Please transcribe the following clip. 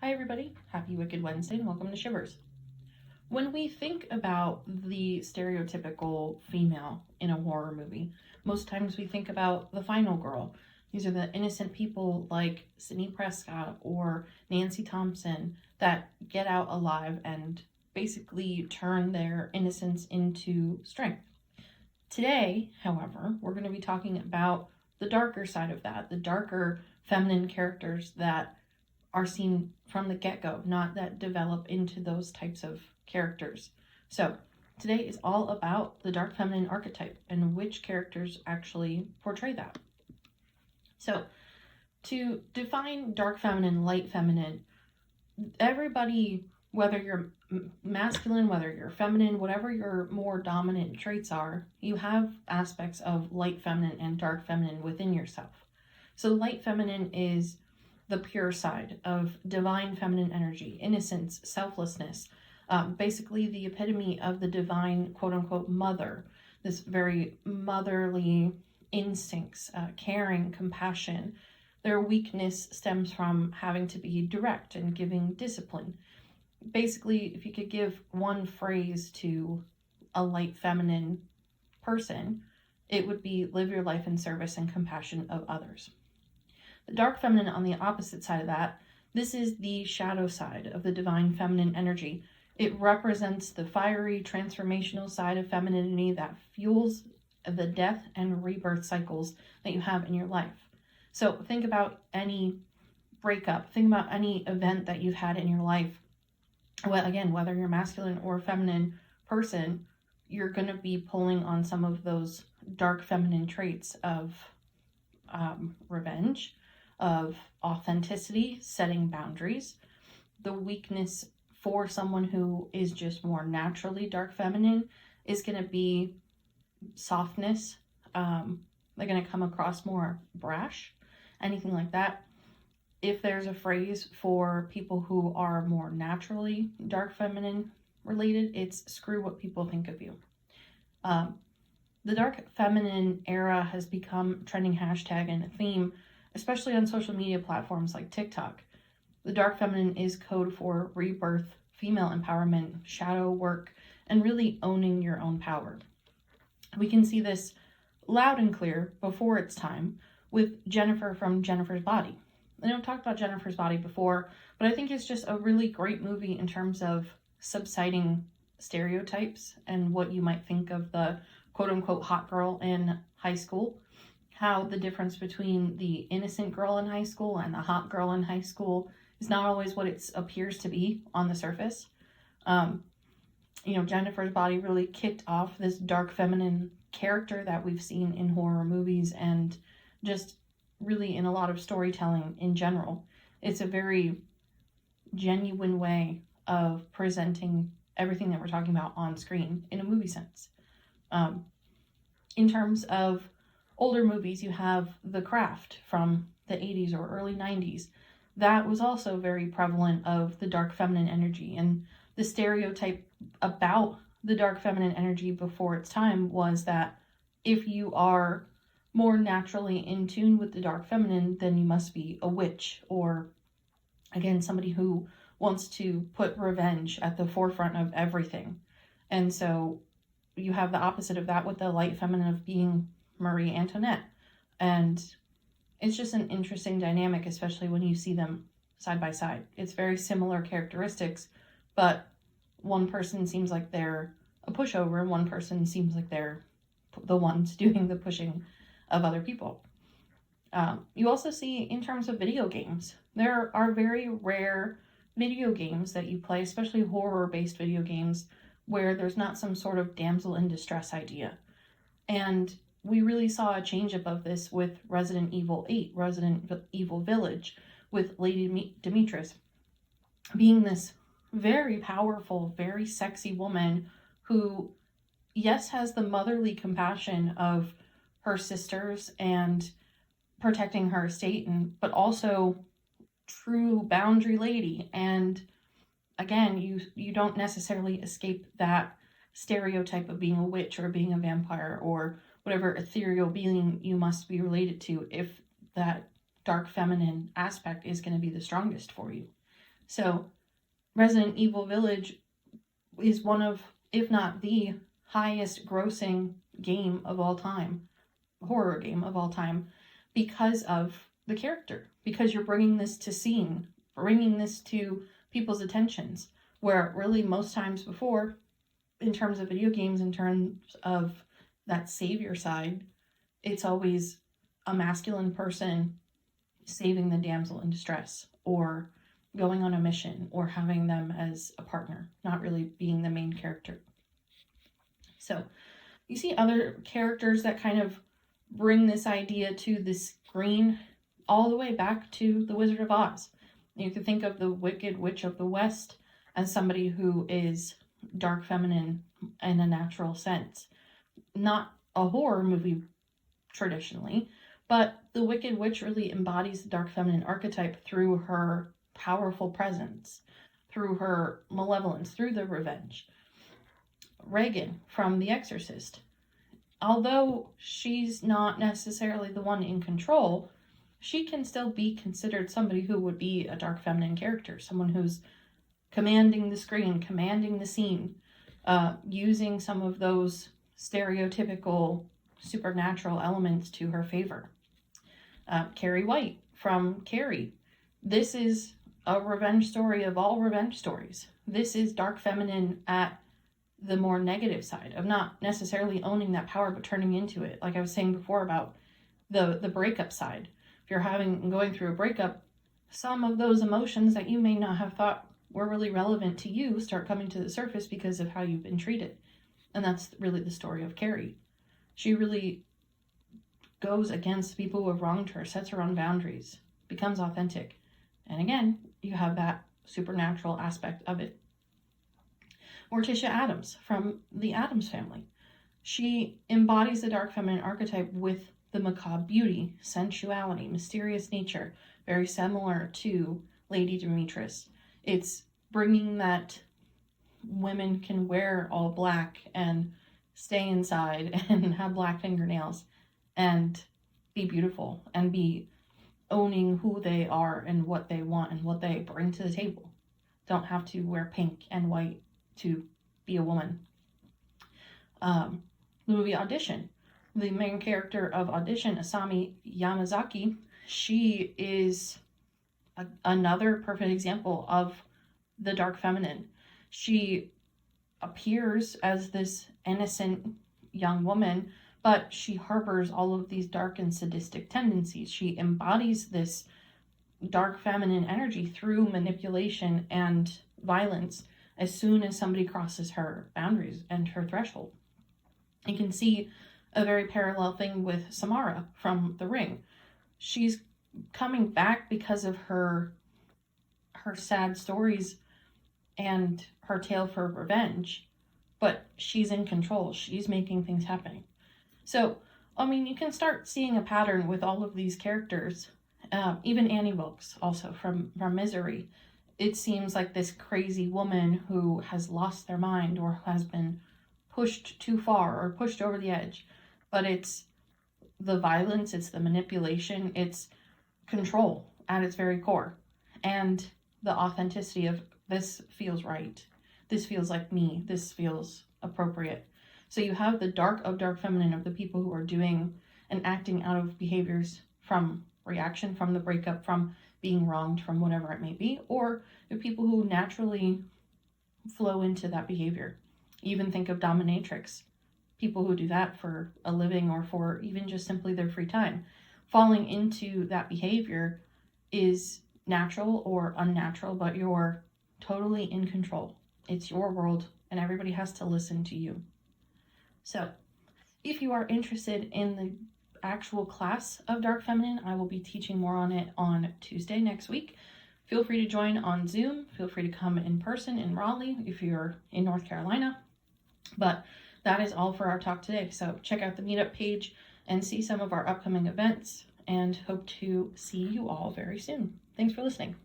Hi everybody, happy Wicked Wednesday and welcome to Shivers. When we think about the stereotypical female in a horror movie, most times we think about the final girl. These are the innocent people like Sidney Prescott or Nancy Thompson that get out alive and basically turn their innocence into strength. Today, however, we're going to be talking about the darker side of that, the darker feminine characters that are seen from the get-go, not that develop into those types of characters. So today is all about the dark feminine archetype and which characters actually portray that. So to define dark feminine, light feminine, everybody, whether you're masculine, whether you're feminine, whatever your more dominant traits are, you have aspects of light feminine and dark feminine within yourself. So light feminine is the pure side of divine feminine energy, innocence, selflessness, basically the epitome of the divine quote unquote mother, this very motherly instincts, caring, compassion. Their weakness stems from having to be direct and giving discipline. Basically, if you could give one phrase to a light feminine person, it would be live your life in service and compassion of others. The dark feminine on the opposite side of that, this is the shadow side of the divine feminine energy. It represents the fiery, transformational side of femininity that fuels the death and rebirth cycles that you have in your life. So think about any breakup, think about any event that you've had in your life. Well, again, whether you're masculine or feminine person, you're going to be pulling on some of those dark feminine traits of revenge, of authenticity, setting boundaries. The weakness for someone who is just more naturally dark feminine is going to be softness. They're going to come across more brash, anything like that. If there's a phrase for people who are more naturally dark feminine related, it's screw what people think of you. The dark feminine era has become a trending hashtag and a theme, especially on social media platforms like TikTok. The dark feminine is code for rebirth, female empowerment, shadow work, and really owning your own power. We can see this loud and clear before its time with Jennifer from Jennifer's Body. I know I've talked about Jennifer's Body before, but I think it's just a really great movie in terms of subsiding stereotypes and what you might think of the quote-unquote hot girl in high school, how the difference between the innocent girl in high school and the hot girl in high school is not always what it appears to be on the surface. Jennifer's Body really kicked off this dark feminine character that we've seen in horror movies and just really in a lot of storytelling in general. It's a very genuine way of presenting everything that we're talking about on screen in a movie sense. In terms of older movies, you have The Craft from the 80s or early 90s. That was also very prevalent of the dark feminine energy, and the stereotype about the dark feminine energy before its time was that if you are more naturally in tune with the dark feminine, then you must be a witch, or again, somebody who wants to put revenge at the forefront of everything. And so you have the opposite of that with the light feminine of being Marie Antoinette. And it's just an interesting dynamic, especially when you see them side by side. It's very similar characteristics, but one person seems like they're a pushover and one person seems like they're the ones doing the pushing of other people. You also see in terms of video games, there are very rare video games that you play, especially horror-based video games, where there's not some sort of damsel in distress idea. And we really saw a change above this with Resident Evil 8, Resident Evil Village, with Lady Demetrius being this very powerful, very sexy woman who, yes, has the motherly compassion of her sisters and protecting her estate, but also true boundary lady. And again, you don't necessarily escape that stereotype of being a witch or being a vampire or whatever ethereal being you must be related to if that dark feminine aspect is going to be the strongest for you. So Resident Evil Village is one of, if not the highest grossing game of all time, horror game of all time, because of the character, because you're bringing this to scene, bringing this to people's attentions, where really most times before, in terms of video games, in terms of that savior side, it's always a masculine person saving the damsel in distress, or going on a mission, or having them as a partner, not really being the main character. So you see other characters that kind of bring this idea to the screen, all the way back to The Wizard of Oz. You can think of the Wicked Witch of the West as somebody who is dark feminine in a natural sense. Not a horror movie traditionally, but the Wicked Witch really embodies the dark feminine archetype through her powerful presence, through her malevolence, through the revenge. Regan from The Exorcist. Although she's not necessarily the one in control, she can still be considered somebody who would be a dark feminine character, someone who's commanding the screen, commanding the scene, using some of those stereotypical supernatural elements to her favor. Carrie White from Carrie. This is a revenge story of all revenge stories. This is dark feminine at the more negative side of not necessarily owning that power, but turning into it. Like I was saying before about the breakup side. If you're going through a breakup, some of those emotions that you may not have thought were really relevant to you start coming to the surface because of how you've been treated. And that's really the story of Carrie. She really goes against people who have wronged her, sets her own boundaries, becomes authentic. And again, you have that supernatural aspect of it. Morticia Addams from the Addams Family. She embodies the dark feminine archetype with the macabre beauty, sensuality, mysterious nature, very similar to Lady Demetrius. It's bringing that women can wear all black and stay inside and have black fingernails and be beautiful and be owning who they are and what they want and what they bring to the table. Don't have to wear pink and white to be a woman. The movie Audition. The main character of Audition, Asami Yamazaki, she is another perfect example of the dark feminine. She appears as this innocent young woman, but she harbors all of these dark and sadistic tendencies. She embodies this dark feminine energy through manipulation and violence as soon as somebody crosses her boundaries and her threshold. You can see a very parallel thing with Samara from The Ring. She's coming back because of her sad stories and her tale for revenge, but she's in control. She's making things happen. So, I mean, you can start seeing a pattern with all of these characters. Even Annie Wilkes, also from Misery. It seems like this crazy woman who has lost their mind or has been pushed too far or pushed over the edge. But it's the violence, it's the manipulation, it's control at its very core. And the authenticity of this feels right. This feels like me. This feels appropriate. So you have the dark of dark feminine of the people who are doing and acting out of behaviors from reaction, from the breakup, from being wronged, from whatever it may be, or the people who naturally flow into that behavior. Even think of dominatrix, people who do that for a living or for even just simply their free time. Falling into that behavior is natural or unnatural, but you're totally in control. It's your world and everybody has to listen to you. So if you are interested in the actual class of Dark Feminine, I will be teaching more on it on Tuesday next week. Feel free to join on Zoom. Feel free to come in person in Raleigh if you're in North Carolina. But that is all for our talk today. So check out the meetup page and see some of our upcoming events, and hope to see you all very soon. Thanks for listening.